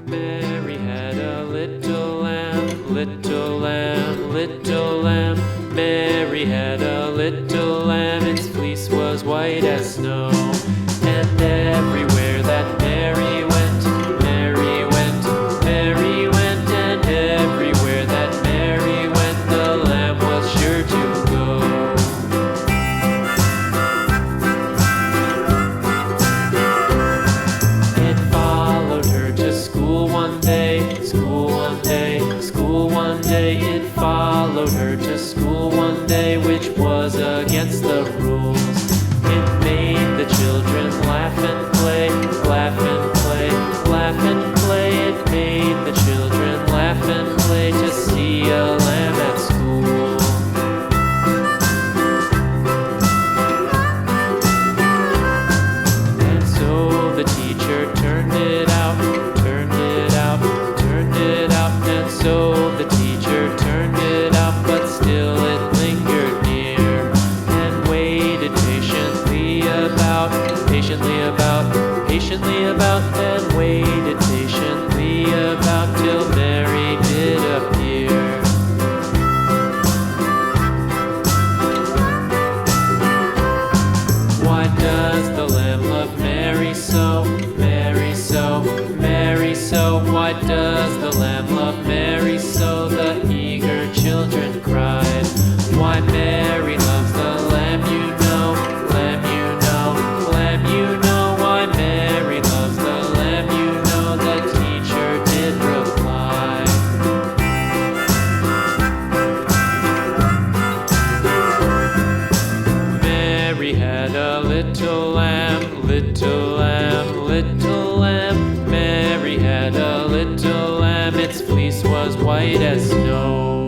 Mary had a little lamb, little lamb, little lamb. Mary had a little lamb, its fleece was white as snow. And everywhere that Mary went, Mary went, Mary went. And everywhere that Mary went, the lamb was sure to go. It followed her to school one day, school one day, school one day. It followed her to school one day, which was against the rules. It made the children laugh and play, laugh and play, laugh and play. It made the children laugh and play to see a lamb at school. And so the teacher turned it out, turned it out, turned it out. And so the teacher turned it out, but still it lingered near and waited patiently about, and waited patiently about till Mary did appear. Why does the lamb love Mary so, Mary so, Mary so? Why does the lamb love Mary so? The eager children cried. Why Mary loves the lamb, you know, lamb, you know, lamb, you know. Why Mary loves the lamb, you know, the teacher did reply. Mary had a little lamb, little lamb, little lamb. Mary had a little lamb, its fleece was white as snow.